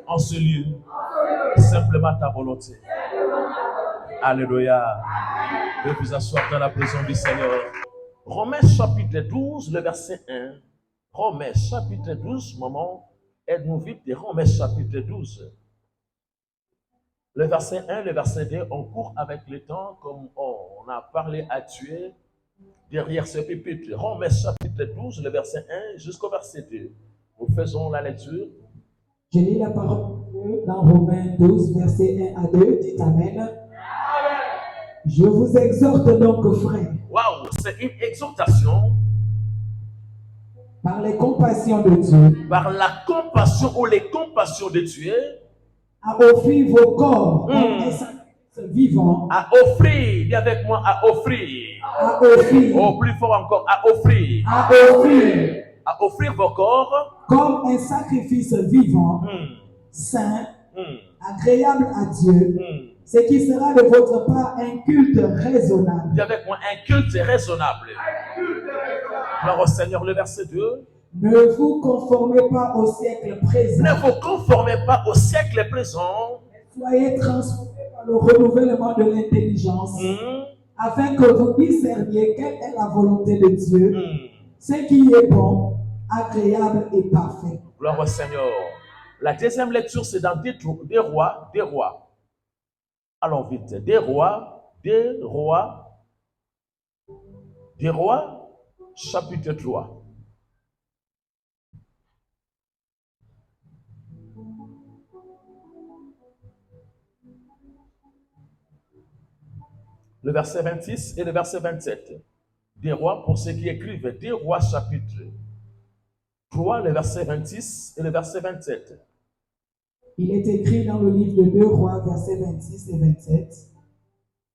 en ce lieu simplement ta volonté. Alléluia. Je vous asseoir dans la présence du Seigneur. Romains chapitre 12, le verset 1. Romains chapitre 12, maman, aide-nous vite de Romains chapitre 12. Le verset 1, le verset 2, on court avec le temps comme on a parlé à Dieu derrière ce pupitre. Romains chapitre 12, le verset 1 jusqu'au verset 2. Nous faisons la lecture. Je lis la parole de Dieu dans Romains 12, verset 1 à 2. Dites Amen. Je vous exhorte donc, frères. Waouh, c'est une exhortation. Par les compassions de Dieu. Par la compassion ou les compassions de Dieu. À offrir vos corps comme un sacrifice vivant. À offrir, dis avec moi, à offrir. À offrir. Oh, plus fort encore, à offrir. À offrir. À offrir vos corps comme un sacrifice vivant, saint, agréable à Dieu, ce qui sera de votre part un culte raisonnable. Dis avec moi, un culte raisonnable. Alors au Seigneur, le verset 2. Ne vous conformez pas au siècle présent. Ne vous conformez pas au siècle présent. Soyez transformés par le renouvellement de l'intelligence, afin que vous discerniez quelle est la volonté de Dieu, ce qui est bon, agréable et parfait. Gloire au Seigneur. La deuxième lecture, c'est dans des rois. Allons vite. Des rois, chapitre 3. Le verset 26 et le verset 27. Des rois, pour ceux qui écrivent, des rois, chapitre 3, le verset 26 et le verset 27. Il est écrit dans le livre de 2 rois, versets 26 et 27.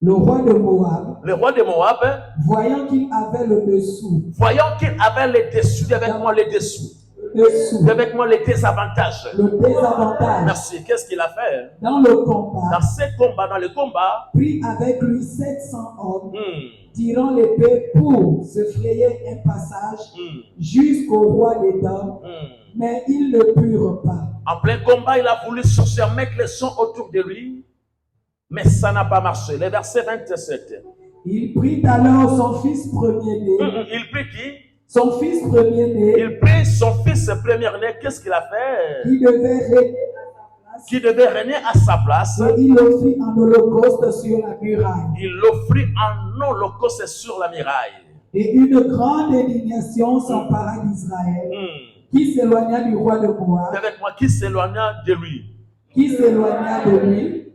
Le roi de Moab, voyant qu'il avait le dessous, dis avec moi les dessous, dis avec moi les désavantages. Merci. Qu'est-ce qu'il a fait? Dans le combat, dans le combat, prit avec lui 700 hommes, tirant l'épée pour se frayer un passage jusqu'au roi des dames, mais ils ne purent pas. En plein combat, il a voulu sortir, mettre les sons autour de lui, mais ça n'a pas marché. Le verset 27. Il prit alors son fils premier-né. Il prit qui? Son fils premier-né. Il prit son fils premier-né. Qu'est-ce qu'il a fait? Qui devait régner à sa place. Et il offrit un holocauste sur la muraille. Et une grande indignation s'empara d'Israël, qui s'éloigna du roi de Moab. Avec moi, qui s'éloigna de lui.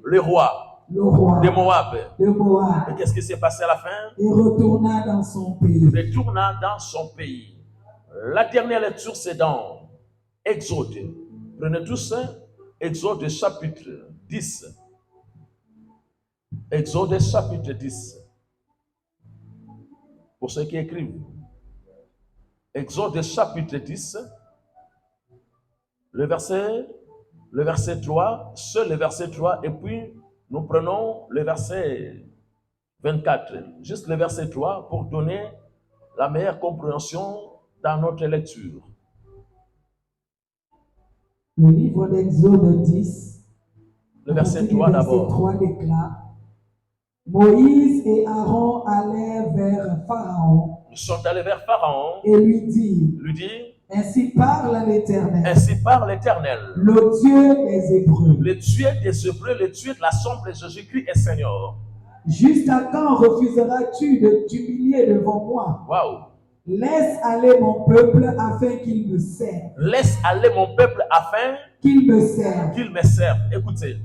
Le roi de Moab. Et qu'est-ce qui s'est passé à la fin? Il retourna dans son pays. La dernière lecture, c'est dans Exode. Prenez tous ça. Exode chapitre 10. Exode chapitre 10. Pour ceux qui écrivent. Exode chapitre 10. Le verset 3, seul le verset 3, et puis nous prenons le verset 24, juste le verset 3 pour donner la meilleure compréhension dans notre lecture. Le livre d'Exode 10, le verset 3 d'abord. 3 déclare: Moïse et Aaron allèrent vers Pharaon. Ils sont allés vers Pharaon et lui dit: Ainsi parle l'Éternel. Le Dieu des Hébreux. Le Dieu des Hébreux, le Dieu de l'Assemblée, Jésus-Christ est Seigneur. Jusqu'à quand refuseras-tu de t'humilier devant moi? Wow. Laisse aller mon peuple afin qu'il me serve. Qu'il me serve. Écoutez,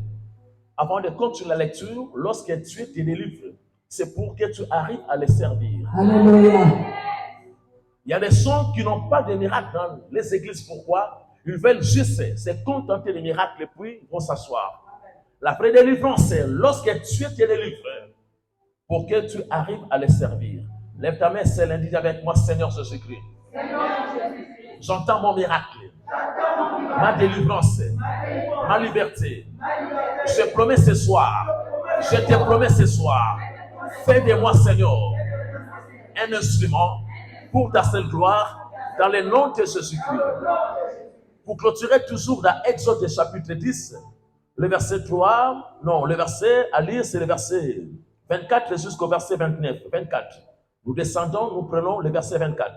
avant de continuer la lecture, lorsque Dieu te délivre, c'est pour que tu arrives à les servir. Alléluia. Il y a des gens qui n'ont pas de miracles dans les églises. Pourquoi? Ils veulent juste se contenter des miracles et puis ils vont s'asseoir. La vraie délivrance, c'est lorsque Dieu te délivre pour que tu arrives à les servir. Lève ta main, c'est lundi avec moi, Seigneur Jésus-Christ. J'entends mon miracle, ma délivrance, ma liberté. Je te promets ce soir, fais de moi, Seigneur, un instrument pour ta seule gloire, dans le nom de Jésus-Christ. pour clôturer toujours dans Exode chapitre 10, le verset 3, non, le verset à lire, c'est le verset 24 jusqu'au verset 29. 24. Nous descendons, nous prenons le verset 24.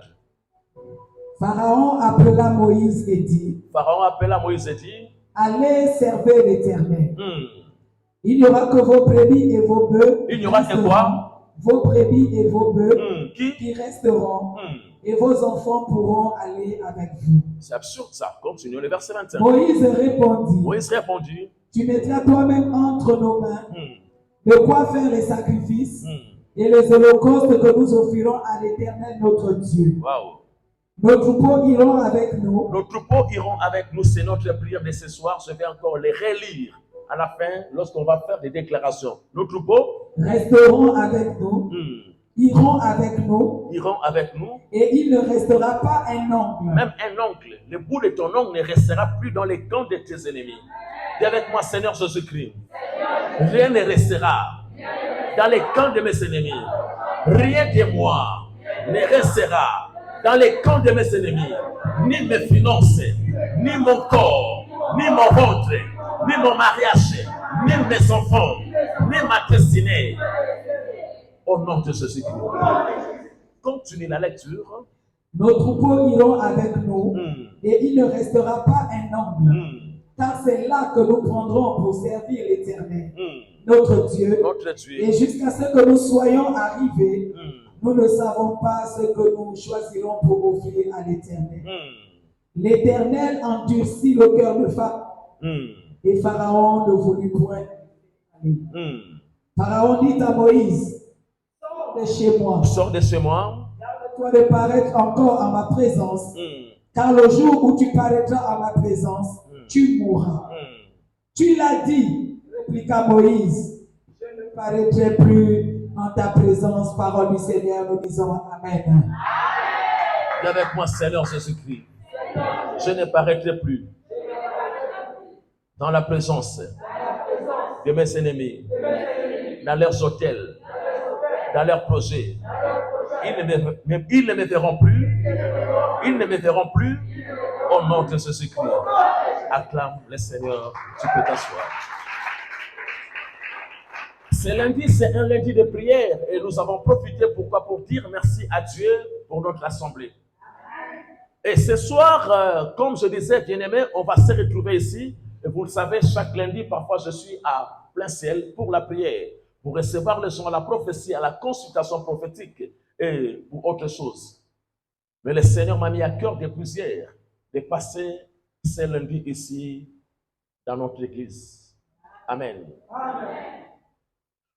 Pharaon appela Moïse et dit, Pharaon appela Moïse et dit, allez servir l'Éternel. Il n'y aura que vos brebis et vos bœufs. Il n'y aura que quoi? Vos brebis et vos bœufs qui resteront. Et vos enfants pourront aller avec vous. C'est absurde ça. Continue le verset 25. Moïse répondit, tu mettras toi-même entre nos mains de quoi faire les sacrifices et les holocaustes que nous offrirons à l'Éternel notre Dieu. Wow. Nos troupeaux iront avec nous. Nos troupeaux iront avec nous. C'est notre prière de ce soir. Je vais encore les relire à la fin lorsqu'on va faire des déclarations. Nos troupeaux resteront avec nous. Iront avec nous. Iront avec nous. Et il ne restera pas un ongle. Même un ongle. Le bout de ton ongle ne restera plus dans les camps de tes ennemis. Dis avec moi, Seigneur Jésus-Christ. Rien ne restera dans les camps de mes ennemis. Rien de moi ne restera dans les camps de mes ennemis. Ni mes finances, ni mon corps, ni mon ventre, ni mon mariage, ni mes enfants, ni ma destinée. Au nom de Jésus-Christ. Continue la lecture. Nos troupeaux iront avec nous et il ne restera pas un ongle. Car c'est là que nous prendrons pour servir l'Éternel, notre Dieu. Et jusqu'à ce que nous soyons arrivés, nous ne savons pas ce que nous choisirons pour offrir à l'Éternel. L'Éternel endurcit le cœur de Pharaon. Et Pharaon ne voulut point aller. Pharaon dit à Moïse, sors de chez moi. Sors de chez moi. Garde-toi de paraître encore à ma présence. Car le jour où tu paraîtras à ma présence, tu mourras. Tu l'as dit, répliqua Moïse. Je ne paraîtrai plus en ta présence, parole du Seigneur, nous disons Amen. Dis avec moi, Seigneur Jésus-Christ. Je ne paraîtrai plus dans la présence de mes ennemis, dans leurs hôtels, dans leurs projets. Ils ne me verront plus. Ils ne me verront plus au nom de Jésus-Christ. Acclame le Seigneur, tu peux t'asseoir. Ce lundi, c'est un lundi de prière et nous avons profité pour dire merci à Dieu pour notre assemblée. Et ce soir, comme je disais, bien-aimés, on va se retrouver ici. Et vous le savez, chaque lundi, parfois je suis à plein ciel pour la prière, pour recevoir les gens à la prophétie, à la consultation prophétique et pour autre chose. Mais le Seigneur m'a mis à cœur de plusieurs de passer ce lundi ici dans notre église. Amen. Amen.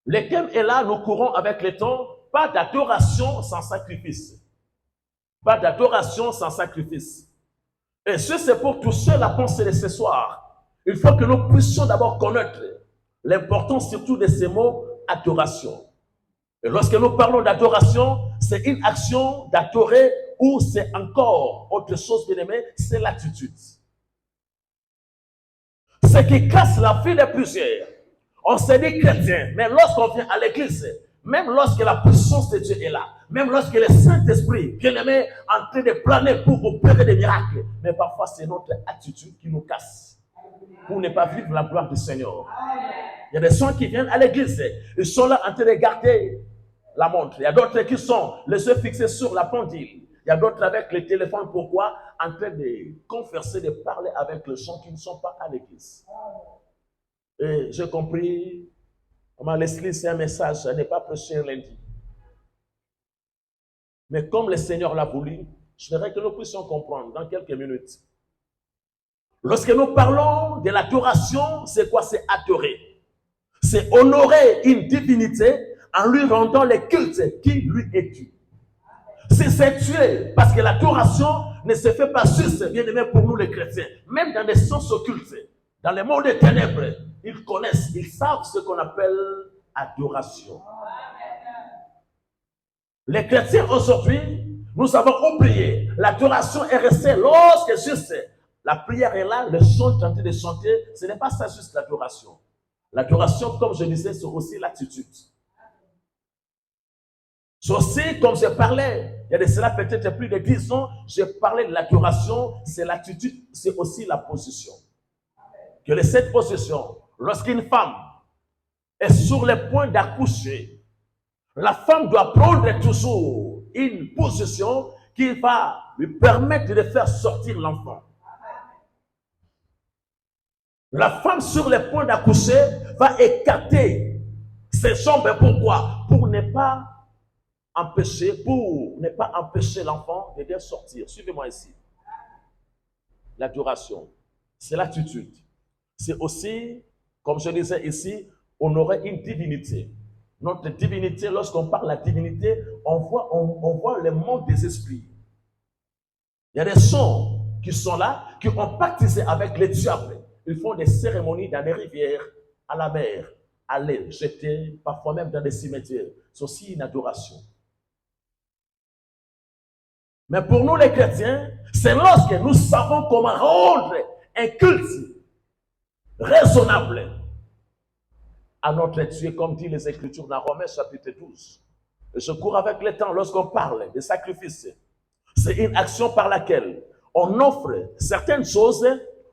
Le thème est là, nous courons avec le temps, pas d'adoration sans sacrifice. Pas d'adoration sans sacrifice. Et ce, c'est pour toucher la pensée de ce soir. Il faut que nous puissions d'abord connaître l'importance surtout de ces mots adoration. Et lorsque nous parlons d'adoration, c'est une action d'adorer ou c'est encore autre chose, bien aimé, c'est l'attitude. Ce qui casse la vie de plusieurs. On se dit chrétien, mais lorsqu'on vient à l'église, même lorsque la puissance de Dieu est là, même lorsque le Saint-Esprit, bien aimé, est en train de planer pour opérer des miracles, mais parfois c'est notre attitude qui nous casse pour ne pas vivre la gloire du Seigneur. Il y a des gens qui viennent à l'église, ils sont là en train de garder la montre. Il y a d'autres qui sont les yeux fixés sur la pendule. Il y a d'autres avec le téléphone, pourquoi? En train de converser, de parler avec les gens qui ne sont pas à l'église. Et j'ai compris, comment Leslie, c'est un message, elle n'est pas prêché un lundi. Mais comme le Seigneur l'a voulu, je voudrais que nous puissions comprendre dans quelques minutes. Lorsque nous parlons de l'adoration, c'est quoi? C'est adorer. C'est honorer une divinité en lui rendant le culte qui lui est dû. C'est tuer, parce que l'adoration ne se fait pas juste, bien aimé, pour nous les chrétiens. Même dans des sens occultes, dans le monde des ténèbres, ils connaissent, ils savent ce qu'on appelle adoration. Les chrétiens aujourd'hui, nous avons oublié, l'adoration est restée lorsque juste la prière est là, le chant est en train de chanter, ce n'est pas ça juste l'adoration. L'adoration, comme je disais, c'est aussi l'attitude. C'est aussi, comme je parlais, il y a de cela peut-être plus de 10 ans, j'ai parlé de l'adoration, c'est l'attitude, c'est aussi la position. Que cette position, lorsqu'une femme est sur le point d'accoucher, la femme doit prendre toujours une position qui va lui permettre de faire sortir l'enfant. La femme sur le point d'accoucher va écarter ses jambes. Pourquoi? Pour ne pas empêcher l'enfant de sortir. Suivez-moi ici. L'adoration, c'est l'attitude. C'est aussi, comme je disais ici, honorer une divinité. Notre divinité, lorsqu'on parle de la divinité, on voit le monde des esprits. Il y a des sons qui sont là, qui ont pactisé avec les diables. Ils font des cérémonies dans les rivières, à la mer, à les jeter, parfois même dans des cimetières. C'est aussi une adoration. Mais pour nous les chrétiens, c'est lorsque nous savons comment rendre un culte raisonnable à notre Dieu, comme dit les Écritures dans Romains chapitre 12. Et je cours avec le temps lorsqu'on parle de sacrifice. C'est une action par laquelle on offre certaines choses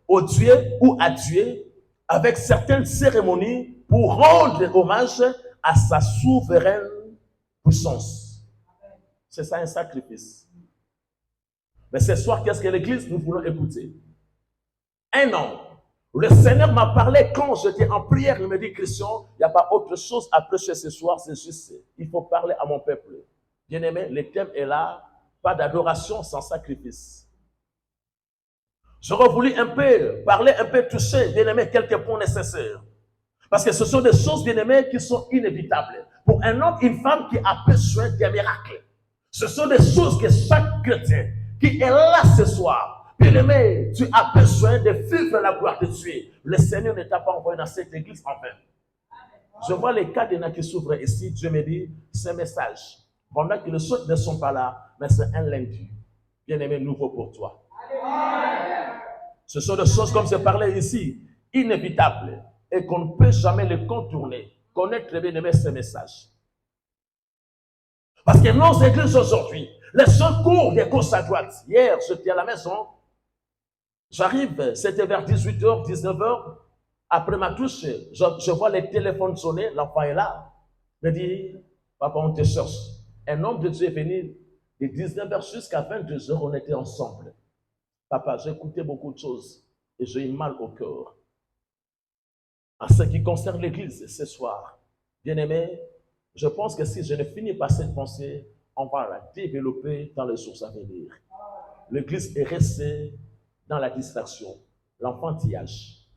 au Dieu ou à Dieu avec certaines cérémonies pour rendre hommage à sa souveraine puissance. C'est ça un sacrifice. Mais ce soir, qu'est-ce que l'Église nous voulons écouter? Un an. Le Seigneur m'a parlé quand j'étais en prière. Il me dit, Christian, il n'y a pas autre chose à prêcher ce soir, c'est juste, il faut parler à mon peuple. Bien-aimé, le thème est là, pas d'adoration sans sacrifice. J'aurais voulu parler un peu, toucher, bien-aimé, quelques points nécessaires. Parce que ce sont des choses, bien-aimées, qui sont inévitables. Pour un homme, une femme qui a besoin d'un miracle. Ce sont des choses que chaque chrétien qui est là ce soir, bien-aimé, tu as besoin de vivre la gloire de Dieu. Le Seigneur ne t'a pas envoyé dans cette église en vain. Je vois les cadenas qui s'ouvrent ici. Dieu me dit, c'est un message. Pendant que les autres ne sont pas là, mais c'est un lundi. Bien-aimé, nouveau pour toi. Ce sont des choses, comme je parlais ici, inévitables et qu'on ne peut jamais les contourner. Connaître, bien-aimé, ce message. Parce que nos églises aujourd'hui, les gens courent de gauche à droite. Hier, j'étais à la maison. J'arrive, c'était vers 18h, 19h. Après ma touche, je vois les téléphones sonner. L'enfant est là. Il me dit, papa, on te cherche. Un homme de Dieu est venu de 19h jusqu'à 22h. On était ensemble. Papa, j'ai écouté beaucoup de choses et j'ai eu mal au cœur. En ce qui concerne l'église ce soir, bien-aimé, je pense que si je ne finis pas cette pensée, on va la développer dans les jours à venir. L'église est restée dans la distraction, l'enfantillage.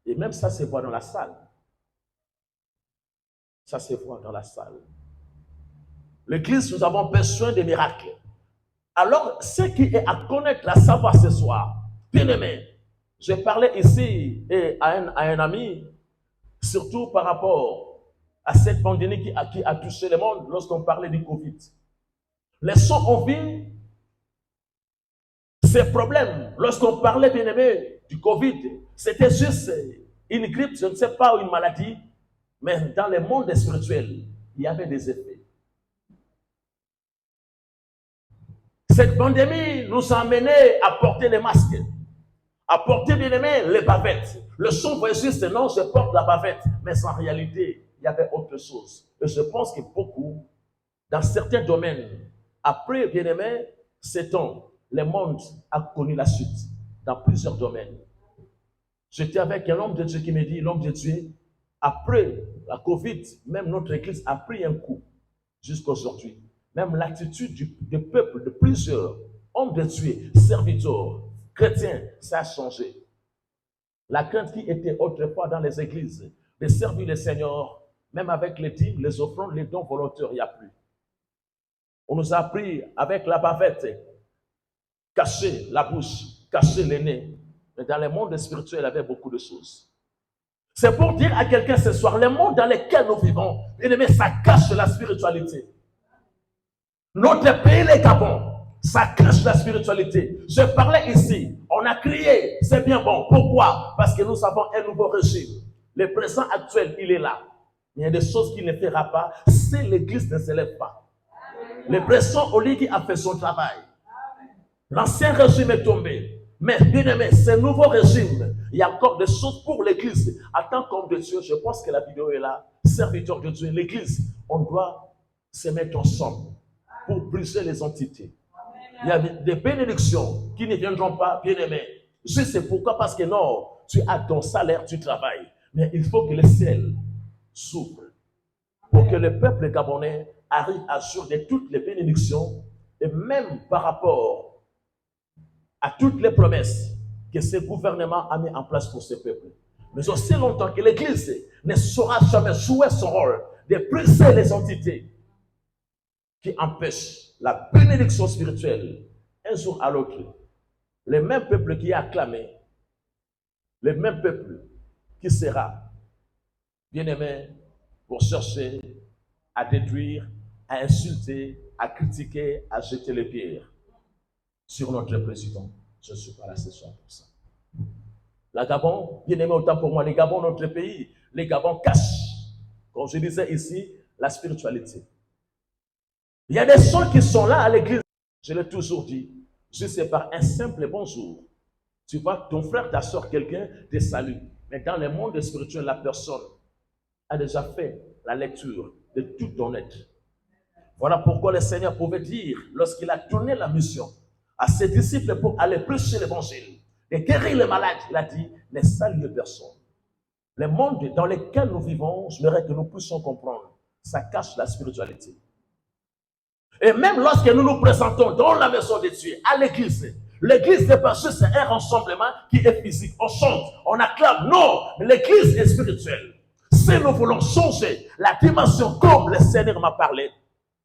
Et même ça se voit dans la salle. Ça se voit dans la salle. L'église, nous avons besoin de miracles. Alors, ce qui est à connaître, à savoir ce soir, bien aimé, je parlais ici à un ami, surtout par rapport à cette pandémie qui a touché le monde lorsqu'on parlait du Covid. Les gens ont vu ces problèmes. Lorsqu'on parlait, bien aimé, du Covid, c'était juste une grippe, je ne sais pas, ou une maladie, mais dans le monde spirituel, il y avait des effets. Cette pandémie nous a amenés à porter les masques, à porter, bien aimé, les bavettes. Le son voit juste, non, je porte la bavette, mais en réalité, il y avait autre chose. Et je pense que beaucoup, dans certains domaines, après, bien aimé, 7 ans, le monde a connu la suite dans plusieurs domaines. J'étais avec un homme de Dieu qui me dit, l'homme de Dieu, après la Covid, même notre église a pris un coup jusqu'à aujourd'hui. Même l'attitude du peuple, de plusieurs hommes de Dieu, serviteurs, chrétiens, ça a changé. La crainte qui était autrefois dans les églises, de servir le Seigneur, même avec les dîmes, les offrandes, les dons volontaires, il n'y a plus. On nous a appris avec la bavette, cacher la bouche, cacher le nez. Mais dans le monde spirituel, il y avait beaucoup de choses. C'est pour dire à quelqu'un ce soir, le monde dans lequel nous vivons, ça cache la spiritualité. Notre pays, les Gabon, ça cache la spiritualité. Je parlais ici, on a crié, c'est bien bon. Pourquoi? Parce que nous avons un nouveau régime. Le président actuel, il est là. Il y a des choses qu'il ne fera pas si l'église ne se lève pas. Le président Oligui a fait son travail. L'ancien régime est tombé. Mais bien aimé, ce nouveau régime, il y a encore des choses pour l'Église. En tant qu'homme de Dieu, je pense que la vidéo est là. Serviteur de Dieu, l'Église, on doit se mettre ensemble pour briser les entités. Il y a des bénédictions qui ne viendront pas, bien aimé. Je sais pourquoi, parce que non, tu as ton salaire, tu travailles. Mais il faut que le ciel s'ouvre pour que le peuple gabonais arrive à jouir de toutes les bénédictions et même par rapport à toutes les promesses que ce gouvernement a mis en place pour ce peuple. Mais aussi longtemps que l'Église ne saura jamais jouer son rôle de briser les entités qui empêchent la bénédiction spirituelle un jour à l'autre. Le même peuple qui a acclamé, le même peuple qui sera bien-aimé pour chercher à détruire, à insulter, à critiquer, à jeter les pierres sur notre président. Je ne suis pas là ce soir pour ça. La Gabon, bien aimé autant pour moi, les Gabon, notre pays, les Gabon cachent, comme je disais ici, la spiritualité. Il y a des gens qui sont là à l'église, je l'ai toujours dit, juste par un simple bonjour. Tu vois, ton frère, ta soeur, quelqu'un te salue. Mais dans le monde spirituel, la personne a déjà fait la lecture de tout ton être. Voilà pourquoi le Seigneur pouvait dire, lorsqu'il a tourné la mission à ses disciples pour aller prêcher l'évangile et guérir les malades, il a dit, ne saluez personne. Le monde dans lequel nous vivons, je voudrais que nous puissions comprendre, ça cache la spiritualité. Et même lorsque nous nous présentons dans la maison de Dieu, à l'église, l'église n'est pas juste un rassemblement qui est physique. On chante, on acclame. Non, l'église est spirituelle. Si nous voulons changer la dimension comme le Seigneur m'a parlé,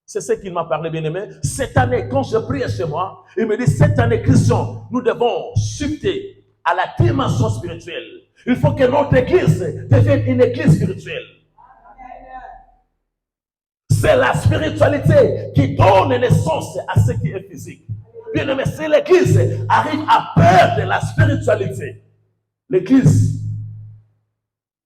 c'est ce qu'il m'a parlé, bien-aimé. Cette année, quand je priais chez moi, il me dit, cette année, Christian, nous devons chuter à la dimension spirituelle. Il faut que notre église devienne une église spirituelle. C'est la spiritualité qui donne naissance à ce qui est physique. Bien aimé, si l'église arrive à perdre la spiritualité, l'église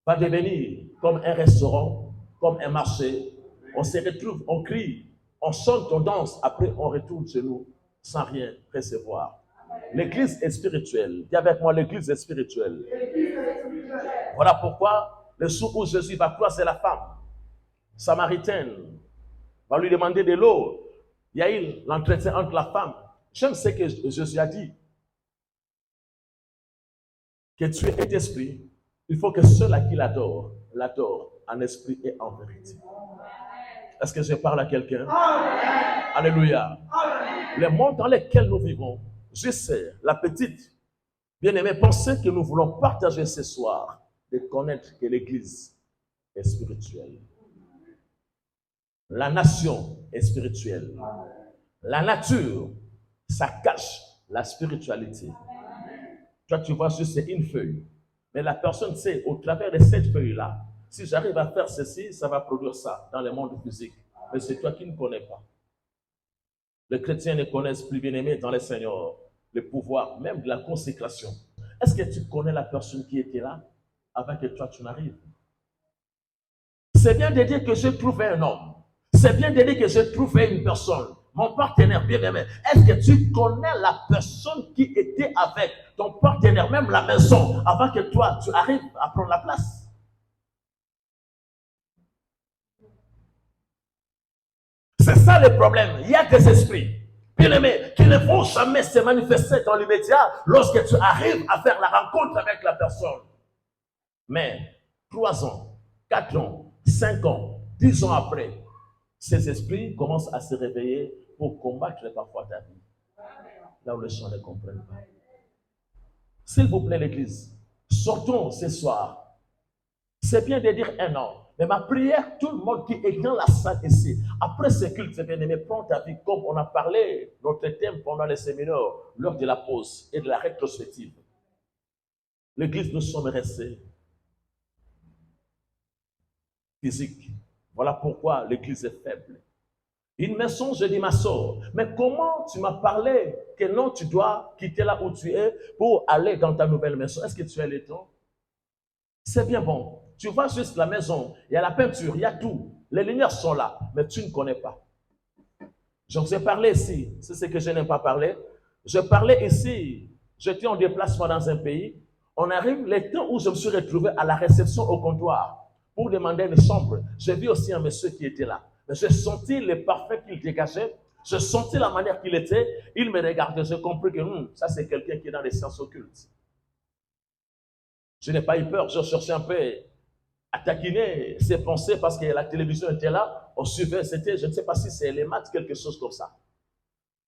va devenir comme un restaurant, comme un marché. On se retrouve, on crie, on chante, on danse, après on retourne chez nous sans rien recevoir. L'église est spirituelle. Dis avec moi, l'église est spirituelle. Voilà pourquoi le jour où Jésus va croiser la femme samaritaine, va lui demander de l'eau. Il y a eu l'entretien entre la femme. J'aime ce que Jésus a dit. Que tu es esprit. Il faut que ceux qui l'adorent en esprit et en vérité. Est-ce que je parle à quelqu'un? Alléluia. Le monde dans lequel nous vivons, je sais, la petite bien-aimée pensée que nous voulons partager ce soir, de connaître que l'Église est spirituelle. La nation est spirituelle. La nature, ça cache la spiritualité. Toi, tu vois juste une feuille. Mais la personne sait, au travers de cette feuille-là, si j'arrive à faire ceci, ça va produire ça dans le monde physique. Mais c'est toi qui ne connais pas. Les chrétiens ne connaissent plus, bien-aimés dans le Seigneur, le pouvoir même de la consécration. Est-ce que tu connais la personne qui était là avant que toi tu n'arrives? C'est bien de dire que j'ai trouvé un homme. C'est bien de dire que j'ai trouvé une personne, mon partenaire bien-aimé. Est-ce que tu connais la personne qui était avec ton partenaire, même la maison, avant que toi, tu arrives à prendre la place? C'est ça le problème. Il y a des esprits, bien-aimés, qui ne vont jamais se manifester dans l'immédiat lorsque tu arrives à faire la rencontre avec la personne. Mais 3 ans, 4 ans, 5 ans, 10 ans après, ces esprits commencent à se réveiller pour combattre parfois ta vie. Là où les gens ne comprennent pas. S'il vous plaît, l'église, sortons ce soir. C'est bien de dire un an, mais ma prière, tout le monde qui est dans la salle ici, après ce culte, bien-aimé, prends ta vie comme on a parlé, notre thème pendant les séminaires, lors de la pause et de la rétrospective. L'église, nous sommes restés physiques. Voilà pourquoi l'église est faible. Une maison, je dis ma soeur, mais comment tu m'as parlé que non, tu dois quitter là où tu es pour aller dans ta nouvelle maison? Est-ce que tu as le temps? C'est bien bon. Tu vois juste la maison, il y a la peinture, il y a tout. Les lumières sont là, mais tu ne connais pas. Je vous ai parlé ici, c'est ce que je n'aime pas parler. Je parlais ici, j'étais en déplacement dans un pays. On arrive les temps où je me suis retrouvé à la réception au comptoir pour demander une chambre. J'ai vu aussi un monsieur qui était là. J'ai senti le parfum qu'il dégageait. J'ai senti la manière qu'il était. Il me regardait. J'ai compris que ça, c'est quelqu'un qui est dans les sciences occultes. Je n'ai pas eu peur. Je cherchais un peu à taquiner ses pensées parce que la télévision était là. On suivait. C'était, je ne sais pas si c'est les maths, quelque chose comme ça.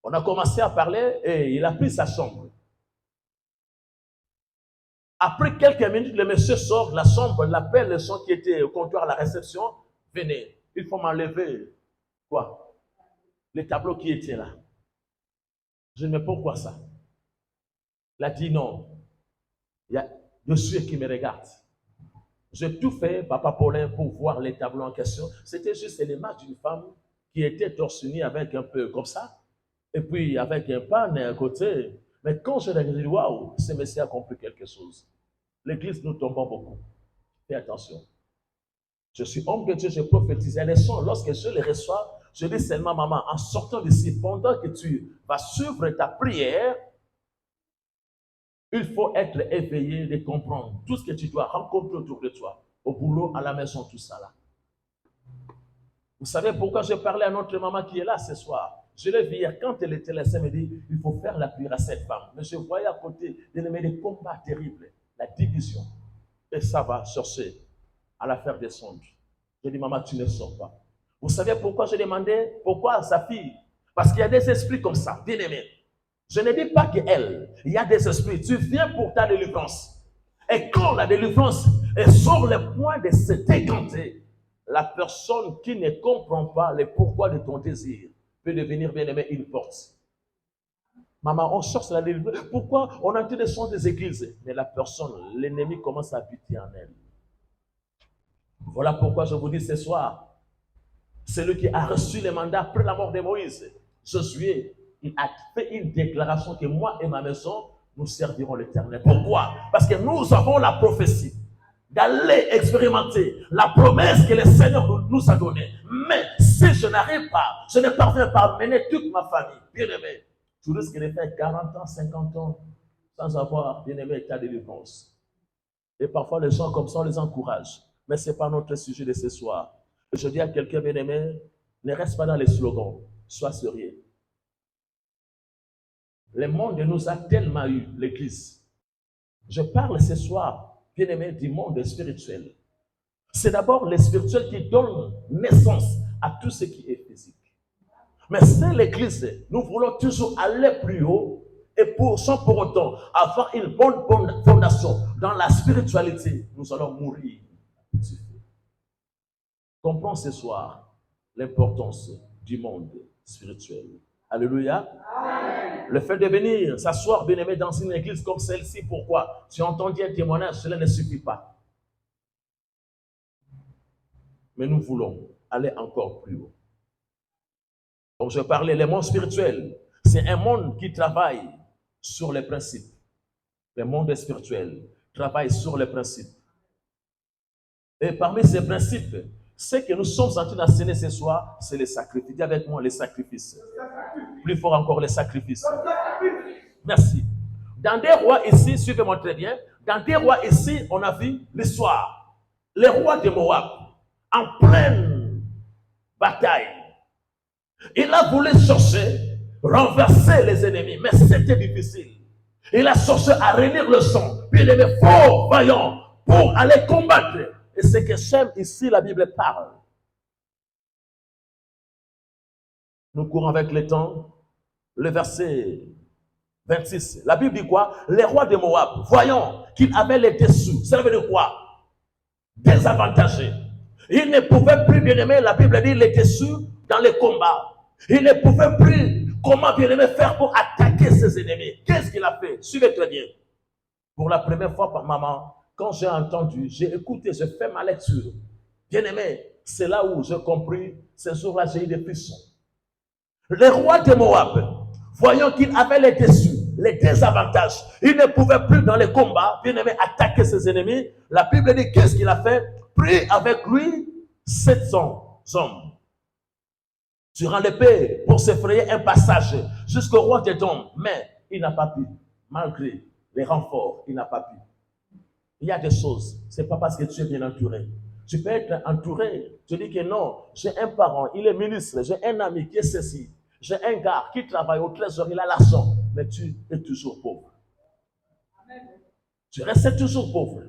On a commencé à parler et il a pris sa chambre. Après quelques minutes, le monsieur sort de la chambre, l'appelle les gens qui étaient au comptoir à la réception. Venez, il faut m'enlever. Quoi? Les tableaux qui étaient là. Je ne sais pas pourquoi ça. Il a dit non. Il y a monsieur qui me regarde. J'ai tout fait, Papa Paulin, pour voir les tableaux en question. C'était juste l'image d'une femme qui était torse nu avec un peu comme ça. Et puis avec un pan à côté. Mais quand je l'ai dit, waouh, ce monsieur a compris quelque chose. L'église nous tombons beaucoup. Fais attention. Je suis homme de Dieu, je prophétise. Les sons, lorsque je les reçois, je dis seulement, maman, en sortant d'ici, pendant que tu vas suivre ta prière, il faut être éveillé de comprendre tout ce que tu dois rencontrer autour de toi, au boulot, à la maison, tout ça là. Vous savez pourquoi je parlais à notre maman qui est là ce soir? Je l'ai vu hier, quand elle était là, elle me dit, il faut faire la prière à cette femme. Mais je voyais à côté des combats terribles, la division. Et ça va chercher à la faire descendre. Je dis, maman, tu ne sors pas. Vous savez pourquoi je demandais? Pourquoi à sa fille? Parce qu'il y a des esprits comme ça, bien aimés. Je ne dis pas qu'elle, il y a des esprits. Tu viens pour ta délivrance. Et quand la délivrance est sur le point de se décanter, la personne qui ne comprend pas le pourquoi de ton désir peut devenir, bien aimé, une porte. Maman, on cherche la délivrance. Pourquoi on entend des sons des églises? Mais la personne, l'ennemi commence à habiter en elle. Voilà pourquoi je vous dis ce soir, celui qui a reçu le mandat après la mort de Moïse, Josué, il a fait une déclaration que moi et ma maison, nous servirons l'Éternel. Pourquoi? Parce que nous avons la prophétie d'aller expérimenter la promesse que le Seigneur nous a donnée. Mais si je n'arrive pas, je ne parviens pas à mener toute ma famille, bien aimé, tu risques de faire 40 ans, 50 ans sans avoir, bien aimé, ta délivrance. Et parfois, les gens comme ça, on les encourage. Mais ce n'est pas notre sujet de ce soir. Je dis à quelqu'un, bien aimé, ne reste pas dans les slogans, sois sérieux. Le monde nous a tellement eu, l'Église. Je parle ce soir, bien aimé, du monde spirituel. C'est d'abord le spirituel qui donne naissance à tout ce qui est physique. Mais c'est l'Église, nous voulons toujours aller plus haut et sans pour autant avoir une bonne fondation dans la spiritualité, nous allons mourir. Comprends ce soir l'importance du monde spirituel. Alléluia. Amen. Le fait de venir s'asseoir, bien aimé, dans une église comme celle-ci, pourquoi? Tu as entendu un témoignage, cela ne suffit pas. Mais nous voulons aller encore plus haut. Comme je parlais, le monde spirituel, c'est un monde qui travaille sur les principes. Le monde spirituel travaille sur les principes. Et parmi ces principes, ce que nous sommes en train d'enseigner ce soir, c'est les sacrifices. Dis avec moi les sacrifices. Plus fort encore, les sacrifices. Merci. Dans des rois ici, suivez-moi très bien, dans des rois ici, on a vu l'histoire. Les rois de Moab, en pleine bataille, il a voulu chercher, renverser les ennemis, mais c'était difficile. Il a cherché à réunir le sang, puis il est fort, vaillant, pour aller combattre. Et ce que j'aime ici, la Bible parle. Nous courons avec le temps. Le verset 26. La Bible dit quoi? Les rois de Moab, voyant qu'ils avaient les dessous, ça veut dire quoi? Désavantagés. Ils ne pouvaient plus, bien aimé, la Bible dit les dessous dans les combats. Ils ne pouvaient plus, comment bien aimé, faire pour attaquer ses ennemis. Qu'est-ce qu'il a fait? Suivez très bien. Pour la première fois, par maman, quand j'ai entendu, j'ai écouté, j'ai fait ma lecture. Bien aimé, c'est là où j'ai compris, ce jour-là, j'ai eu des frissons. Les rois de Moab, voyant qu'ils avaient les déçus, les désavantages, ils ne pouvaient plus dans les combats, bien aimé, attaquer ses ennemis. La Bible dit, qu'est-ce qu'il a fait? Pris avec lui 700 hommes. Durant l'épée, pour s'effrayer un passage jusqu'au roi des dons. Mais il n'a pas pu. Malgré les renforts, il n'a pas pu. Il y a des choses, ce n'est pas parce que tu es bien entouré. Tu peux être entouré. Tu dis que non, j'ai un parent, il est ministre, j'ai un ami qui est ceci, j'ai un gars qui travaille au trésor, il a l'argent, mais tu es toujours pauvre. Tu restes toujours pauvre.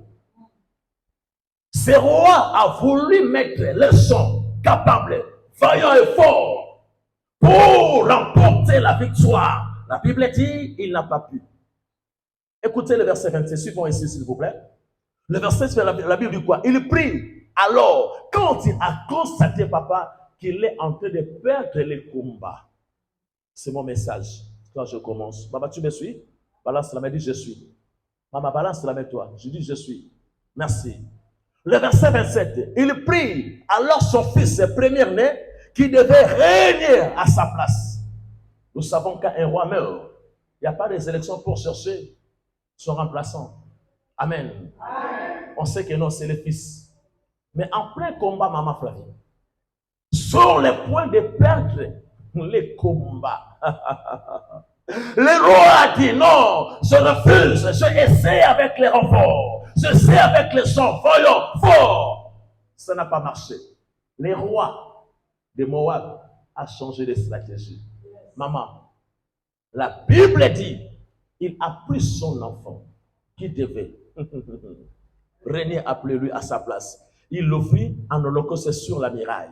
Ce roi a voulu mettre les gens capables, vaillants et forts pour remporter la victoire. La Bible dit, il n'a pas pu. Écoutez le verset 26, suivons ici s'il vous plaît. Le verset, la Bible dit quoi? Il prie. Alors, quand il a constaté, papa, qu'il est en train de perdre les combats. C'est mon message. Quand je commence. Papa, tu me suis? Balance la main, dit je suis. Maman, balance la main, toi. Je dis je suis. Merci. Le verset 27. Il prie. Alors son fils, premier-né, qui devait régner à sa place. Nous savons quand un roi meurt, il n'y a pas des élections pour chercher son remplaçant. Amen. On sait que non, c'est le fils. Mais en plein combat, maman Flavie, sur le point de perdre les combats, le roi a dit non, je refuse, je essaie avec les renforts, je sais avec les gens voyons forts. Ça n'a pas marché. Le roi de Moab a changé de stratégie. Maman, la Bible dit, il a pris son enfant qui devait régner après lui à sa place. Il l'offrit en holocauste sur la muraille.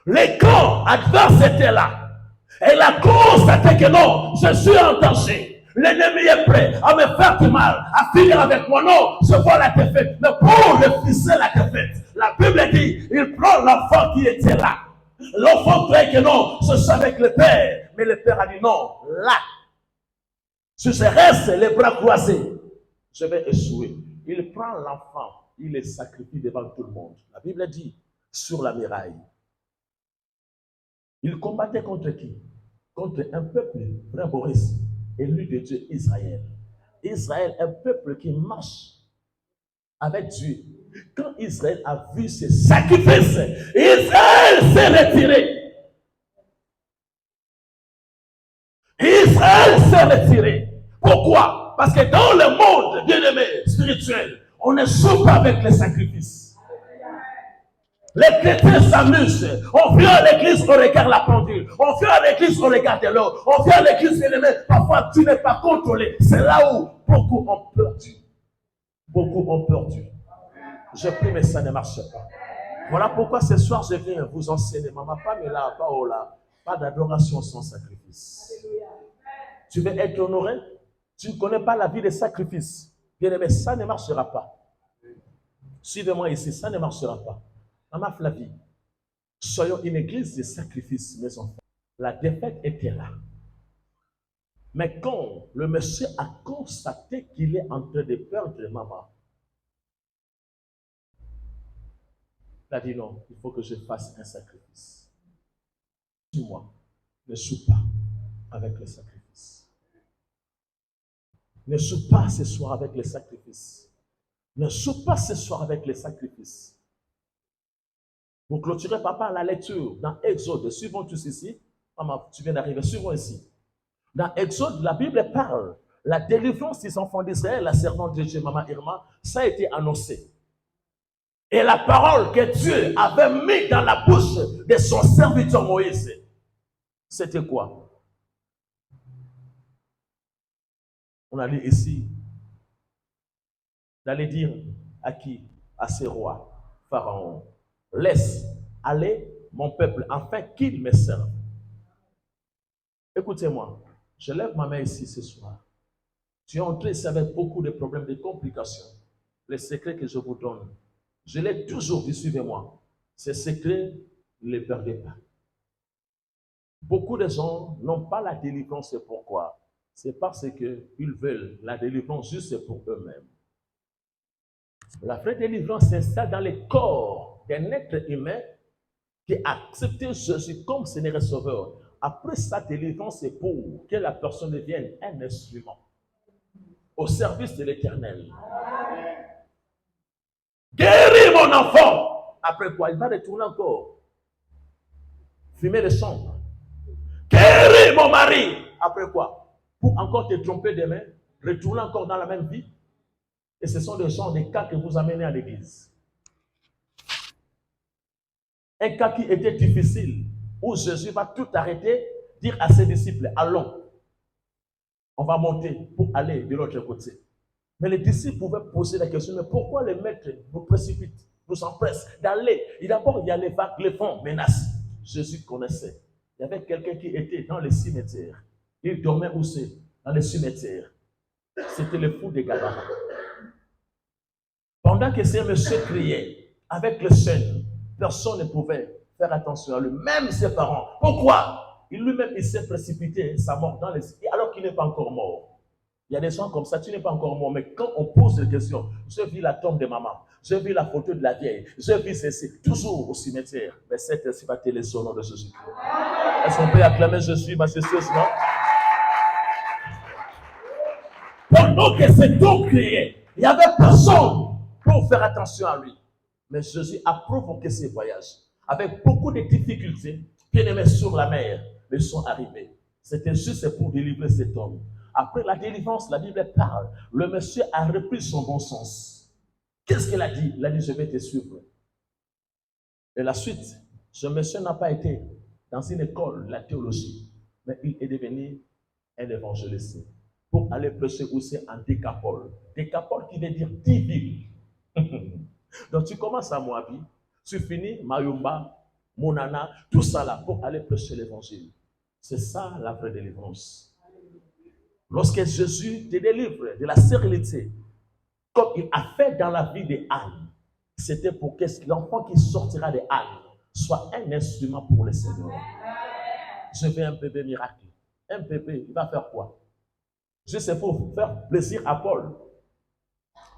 Les camps adverses étaient là. Et il a constaté que non, je suis en danger. L'ennemi est prêt à me faire du mal, à finir avec moi. Non, je vois la défaite. Mais pour refuser la défaite, la Bible dit, il prend l'enfant qui était là. L'enfant croyait que non, je suis avec le père. Mais le père a dit non, là. Si je reste les bras croisés, je vais échouer. Il prend l'enfant, il le sacrifie devant tout le monde. La Bible dit, sur la muraille. Il combattait contre qui? Contre un peuple, frère Boris, élu de Dieu, Israël. Israël, un peuple qui marche avec Dieu. Quand Israël a vu ses sacrifices, Israël s'est retiré. Israël s'est retiré. Pourquoi? Parce que dans le monde, bien-aimé, spirituel, on ne joue pas avec les sacrifices. Les chrétiens s'amusent. On vient à l'église, on regarde la pendule. On vient à l'église, on regarde l'eau. On vient à l'église, bien-aimé, parfois tu n'es pas contrôlé. C'est là où beaucoup ont perdu. Beaucoup ont perdu. Je prie, mais ça ne marche pas. Voilà pourquoi ce soir, je viens vous enseigner. Maman, pas là, pas là. Pas d'adoration sans sacrifice. Tu veux être honoré? Tu ne connais pas la vie des sacrifices. Bien-aimé, ça ne marchera pas. Suivez-moi ici, ça ne marchera pas. Maman Flavie, soyons une église de sacrifices, mes enfants. La défaite était là. Mais quand le monsieur a constaté qu'il est en train de perdre maman, il a dit non, il faut que je fasse un sacrifice. Dis-moi, ne joue pas avec le sacrifice. Ne joue pas ce soir avec les sacrifices. Ne joue pas ce soir avec les sacrifices. Vous clôturez, papa, la lecture dans Exode. Suivons tous ici. Maman, tu viens d'arriver. Suivons ici. Dans Exode, la Bible parle. La délivrance des enfants d'Israël, la servante de Dieu, maman Irma, ça a été annoncé. Et la parole que Dieu avait mise dans la bouche de son serviteur Moïse, c'était quoi? On a lu ici, d'aller dire à qui? À ces rois, Pharaon. Laisse aller mon peuple afin qu'il me serve. Écoutez-moi, je lève ma main ici ce soir. Tu es entré ici avec beaucoup de problèmes, de complications. Les secrets que je vous donne, je l'ai toujours dit, suivez-moi. Ces secrets, ne les perdez pas. Beaucoup de gens n'ont pas la délivrance. C'est pourquoi? C'est parce qu'ils veulent la délivrance juste pour eux-mêmes. La vraie délivrance s'installe dans le corps d'un être humain qui a accepté Jésus comme Seigneur et Sauveur. Après sa délivrance, c'est pour que la personne devienne un instrument au service de l'Éternel. Guéris mon enfant. Après quoi, il va retourner encore. fumer les cendres. Guéris mon mari. Après quoi? Pour encore te tromper demain, retourner encore dans la même vie. Et ce sont des cas que vous amenez à l'église. Un cas qui était difficile, où Jésus va tout arrêter, dire à ses disciples, allons, on va monter pour aller de l'autre côté. Mais les disciples pouvaient poser la question, mais pourquoi les maîtres nous précipitent, nous empressent d'aller? Et d'abord, il y a les vagues, les vents menacent. Jésus connaissait. Il y avait quelqu'un qui était dans les cimetières. Il dormait où c'est? Dans les cimetières. C'était le fou de Gadara. Pendant que ces messieurs criaient avec le Seigneur, personne ne pouvait faire attention à lui, même ses parents. Pourquoi? Il lui-même, il s'est précipité sa mort dans les cieux, alors qu'il n'est pas encore mort. Il y a des gens comme ça, tu n'es pas encore mort, mais quand on pose des questions, j'ai vu la tombe de maman, j'ai vu la photo de la vieille, j'ai vu ceci, toujours au cimetière. Mais cette ainsi va les au nom de Jésus. Est-ce qu'on peut acclamer Jésus majestueusement? Pendant que cet homme criait, il n'y avait personne pour faire attention à lui. Mais Jésus a provoqué ces voyages. Avec beaucoup de difficultés, bien-aimés sur la mer, ils sont arrivés. C'était juste pour délivrer cet homme. Après la délivrance, la Bible parle. Le monsieur a repris son bon sens. Qu'est-ce qu'il a dit? Il a dit, je vais te suivre. Et la suite, ce monsieur n'a pas été dans une école, la théologie, mais il est devenu un évangéliste pour aller prêcher aussi en Décapole. Décapole qui veut dire 10 villes. Donc tu commences à Moabi, tu finis Mayumba, Monana, tout ça là pour aller prêcher l'évangile. C'est ça la vraie délivrance. Lorsque Jésus te délivre de la stérilité, comme il a fait dans la vie de Anne, c'était pour que l'enfant qui sortira de Anne soit un instrument pour le Seigneur. Je veux un bébé miracle. Un bébé, il va faire quoi? Juste pour faire plaisir à Paul.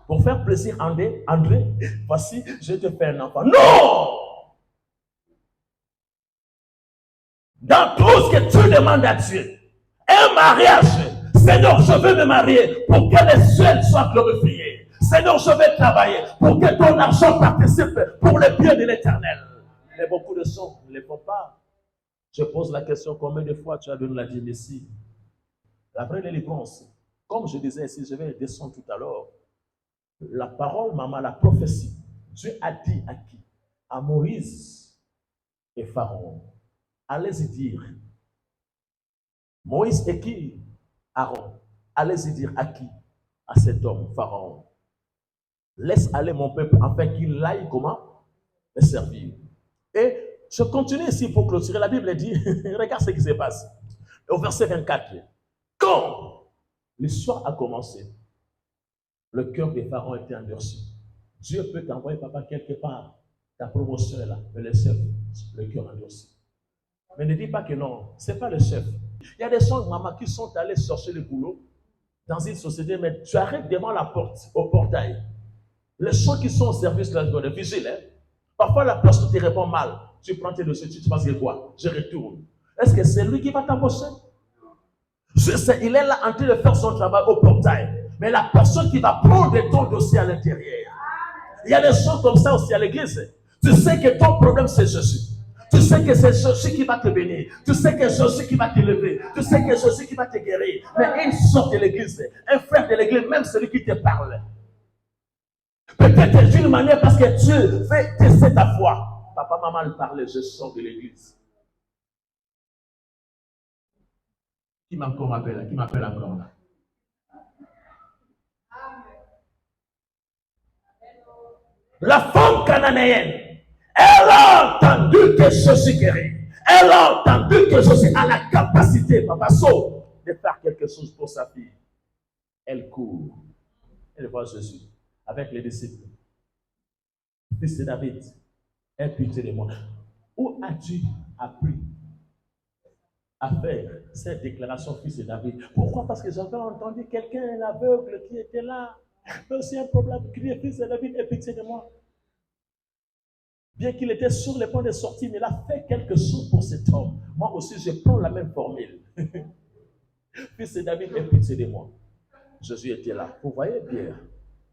Pour faire plaisir à André, voici, je te fais un enfant. Non! Dans tout ce que tu demandes à Dieu, un mariage, Seigneur, je veux me marier pour que les cieux soient glorifiés. Seigneur, je vais travailler pour que ton argent participe pour le bien de l'Éternel. Mais beaucoup de gens ne le font pas. Je pose la question, combien de fois tu as donné la dîme ici? La vraie délivrance, comme je disais ici, je vais descendre tout à l'heure. La parole, maman, la prophétie, Dieu a dit à qui? À Moïse et Pharaon. Allez-y dire. Moïse et qui? Aaron. Allez-y dire à qui? À cet homme, Pharaon. Laisse aller mon peuple afin qu'il aille comment? Me servir. Et je continue ici pour clôturer. La Bible dit, regarde ce qui se passe. Au verset 24. Quand l'histoire a commencé, le cœur des Pharaons était endurci. Dieu peut t'envoyer, papa, quelque part. Ta promotion est là. Mais le chef, le cœur endurci. Mais ne dis pas que non, ce n'est pas le chef. Il y a des gens, maman, qui sont allés chercher le boulot dans une société, mais tu arrêtes devant la porte, au portail. Les gens qui sont au service de vigile, hein? Parfois la personne te répond mal. Tu prends tes dossiers, tu penses que quoi? Je retourne. Est-ce que c'est lui qui va t'embaucher? Je sais, il est là en train de faire son travail au portail. Mais la personne qui va prendre ton dossier à l'intérieur. Il y a des gens comme ça aussi à l'église. Tu sais que ton problème c'est Jésus. Tu sais que c'est Jésus qui va te bénir. Tu sais que c'est Jésus qui va te lever. Tu sais que c'est Jésus qui va te guérir. Mais il sort de l'église. Un frère de l'église, même celui qui te parle. Peut-être d'une manière parce que Dieu fait tester ta foi. Papa, maman le parlait, je sors de l'église. Qui m'appelle là? Qui m'appelle encore là? La femme cananéenne, elle a entendu que Jésus guérit. Elle a entendu que Jésus a la capacité, papa, sauf de faire quelque chose pour sa fille. Elle court. Elle voit Jésus avec les disciples. Fils de David, aie pitié de moi. Où as-tu appris à faire cette déclaration, fils de David? Pourquoi? Parce que j'avais entendu quelqu'un, un aveugle qui était là. Mais c'est un problème, crier, fils de David, aie pitié de moi. Bien qu'il était sur le point de sortir, mais il a fait quelque chose pour cet homme. Moi aussi, je prends la même formule. Fils de David, aie pitié de moi. Jésus était là. Vous voyez Pierre?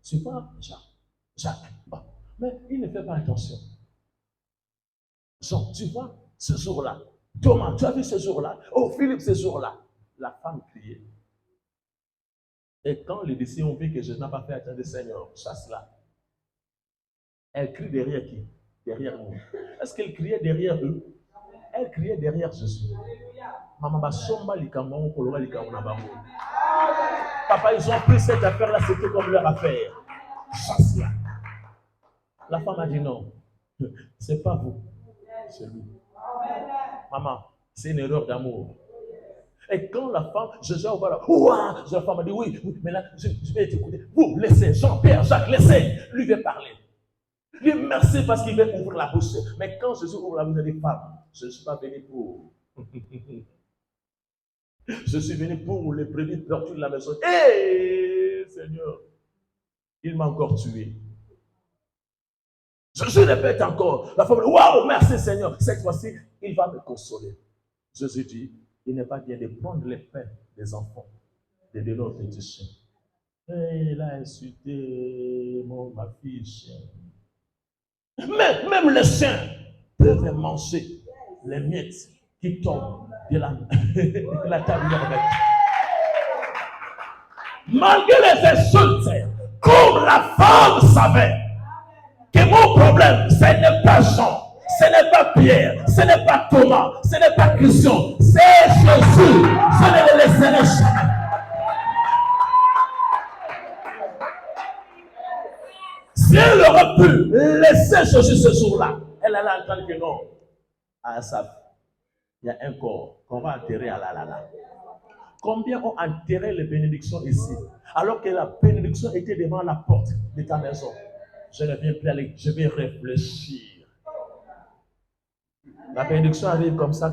C'est pas Jacques. Bon. Mais il ne fait pas attention. Jean, tu vois, ce jour-là, Thomas, tu as vu ce jour-là? Oh, Philippe, ce jour-là. La femme criait. Et quand les disciples ont vu que Jésus n'a pas fait attendre, Seigneur, chasse-la. Elle crie derrière qui? Derrière nous. Est-ce qu'elle criait derrière eux? Elle criait derrière Jésus. Maman, papa, ils ont pris cette affaire-là, c'était comme leur affaire. Chasse-la. La femme a dit non. C'est pas vous. C'est lui. Maman, c'est une erreur d'amour. Et quand la femme, Jésus a ouvert la femme a dit oui, mais là, je vais t'écouter. Vous, laissez, Jean-Pierre, Jacques, laissez. Lui veut parler. Lui, merci parce qu'il veut ouvrir la bouche. Mais quand Jésus ouvre la bouche, il dit femme, je ne suis pas venu pour. Je suis venu pour les brebis perdues de la maison. Hé, Seigneur, il m'a encore tué. Je répète encore. La femme dit waouh, merci Seigneur. Cette fois-ci, il va me consoler. Jésus dit, il n'est pas bien de prendre les pains des enfants, de donner aux petits chiens. Et il a insulté ma fille chien. Même les chiens peuvent manger les miettes qui tombent de la table de leur maître. Malgré les insultes, comme la femme savait que mon problème, ce n'est pas Jean, ce n'est pas Pierre, ce n'est pas Thomas, ce n'est pas Christian, c'est Jésus. Je ne le laisserai jamais. Si elle aurait pu laisser Jésus ce jour-là, elle allait entendre que non. À Asaph, il y a un corps qu'on va enterrer à la. Combien ont enterré les bénédictions ici, alors que la bénédiction était devant la porte de ta maison? Je ne viens plus aller, je vais réfléchir. La bénédiction arrive comme ça,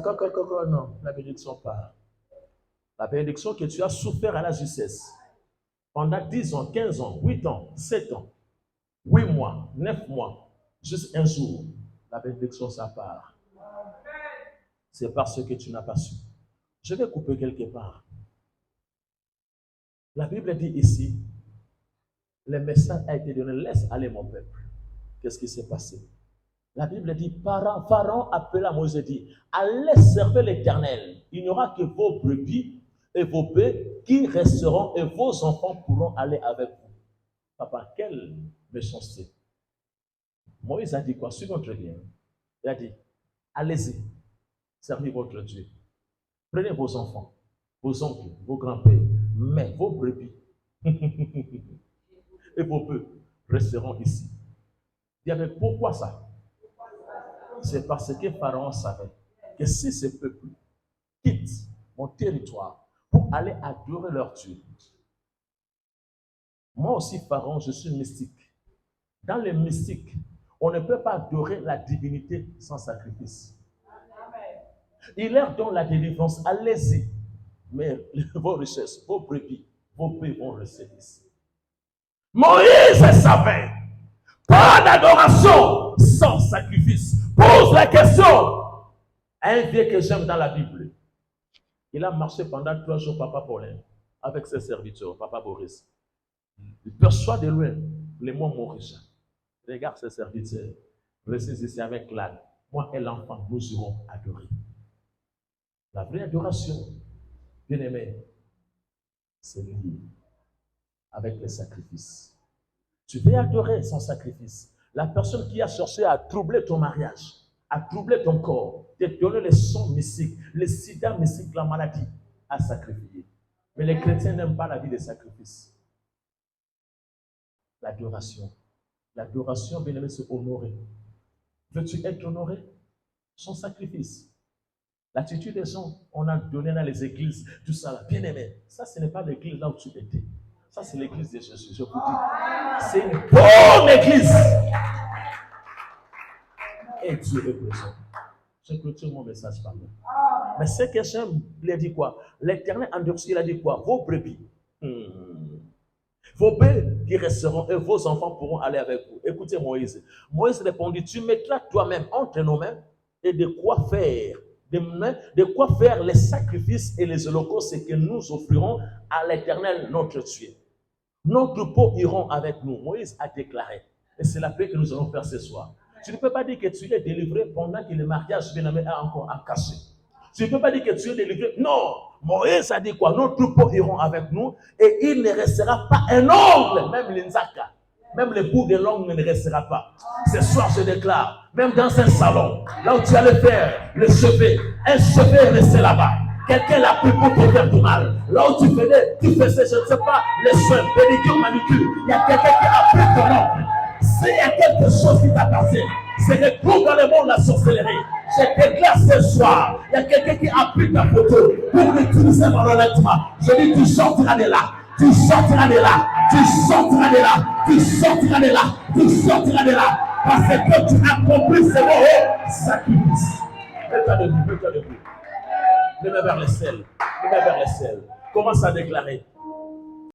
non, la bénédiction part. La bénédiction que tu as souffert à la justesse pendant 10 ans, 15 ans, 8 ans, 7 ans, 8 mois, 9 mois, juste un jour, la bénédiction ça part. C'est parce que tu n'as pas su. Je vais couper quelque part. La Bible dit ici, le message a été donné, laisse aller mon peuple. Qu'est-ce qui s'est passé? La Bible dit, Pharaon appela Moïse et dit, allez servir l'Éternel. Il n'y aura que vos brebis et vos bœufs qui resteront et vos enfants pourront aller avec vous. Papa, quelle méchanceté. Moïse a dit quoi? Suivons très bien. Il a dit, allez-y, servez votre Dieu. Prenez vos enfants, vos oncles, vos grands-pères, mais vos brebis et vos bœufs resteront ici. Il y avait pourquoi ça? C'est parce que Pharaon savait que si ce peuple quitte mon territoire pour aller adorer leur Dieu, moi aussi, Pharaon, je suis mystique. Dans les mystiques, on ne peut pas adorer la divinité sans sacrifice. Il leur donne la délivrance, allez-y. Mais vos richesses, vos brebis, vos bœufs vont rester ici. Moïse savait, pas d'adoration sans sacrifice. Pose la question à un vieux que j'aime dans la Bible. Il a marché pendant 3 jours, Papa Paulin, avec ses serviteurs, Papa Boris. Il perçoit de loin les mots Maurice. Regarde ses serviteurs. Restez ici avec l'âne. Moi et l'enfant, nous irons adorer. La vraie adoration, bien aimé, c'est lié avec les sacrifices. Tu veux adorer sans sacrifice. La personne qui a cherché à troubler ton mariage, à troubler ton corps, te donner les sons mystiques, les sida mystiques, la maladie, à sacrifier. Mais les chrétiens n'aiment pas la vie des sacrifices. L'adoration. L'adoration, bien aimé, c'est honorer. Veux-tu être honoré? Son sacrifice. L'attitude des gens, on a donné dans les églises, tout ça, bien aimé. Ça, ce n'est pas l'église là où tu étais. Ça, c'est l'église de Jésus. Je vous dis, c'est une bonne église. Et Dieu est présent. Je clôture mon message par là. Mais ce que j'aime, il a dit quoi? L'Éternel endurci, il a dit quoi? Vos brebis. Vos bœufs qui resteront et vos enfants pourront aller avec vous. Écoutez Moïse. Moïse répondit, tu mettras toi-même entre nos mains et de quoi faire. De quoi faire les sacrifices et les holocaustes que nous offrirons à l'Éternel notre Dieu. Nos troupeaux iront avec nous. Moïse a déclaré. Et c'est la paix que nous allons faire ce soir. Tu ne peux pas dire que tu es délivré pendant que le mariage bien-aimé est encore à cacher. Tu ne peux pas dire que tu es délivré. Non. Moïse a dit quoi? Nos troupeaux iront avec nous et il ne restera pas un ongle, même l'Inzaka. Même le bout de l'ongle ne restera pas. Ce soir, je déclare, même dans un salon, là où tu allais faire le chevet, un chevet est resté là-bas. Quelqu'un l'a pris pour te faire du mal. Là où tu faisais, je ne sais pas, les soins, pédicure, manucure. Il y a quelqu'un qui a pris ton ongle. S'il y a quelque chose qui t'appartient, c'est que pour dans le monde de la sorcellerie. Je déclare ce soir, il y a quelqu'un qui a pris ta photo pour l'utiliser malhonnêtement. Je dis, tu sortiras de là. Tu sortiras de là, tu sortiras de là, tu sortiras de là, tu sortiras de là, parce que tu as compris ce mot sacrifice. Mets-toi debout, mets-toi debout. Mets vers le ciel, mets vers le ciel. Commence à déclarer.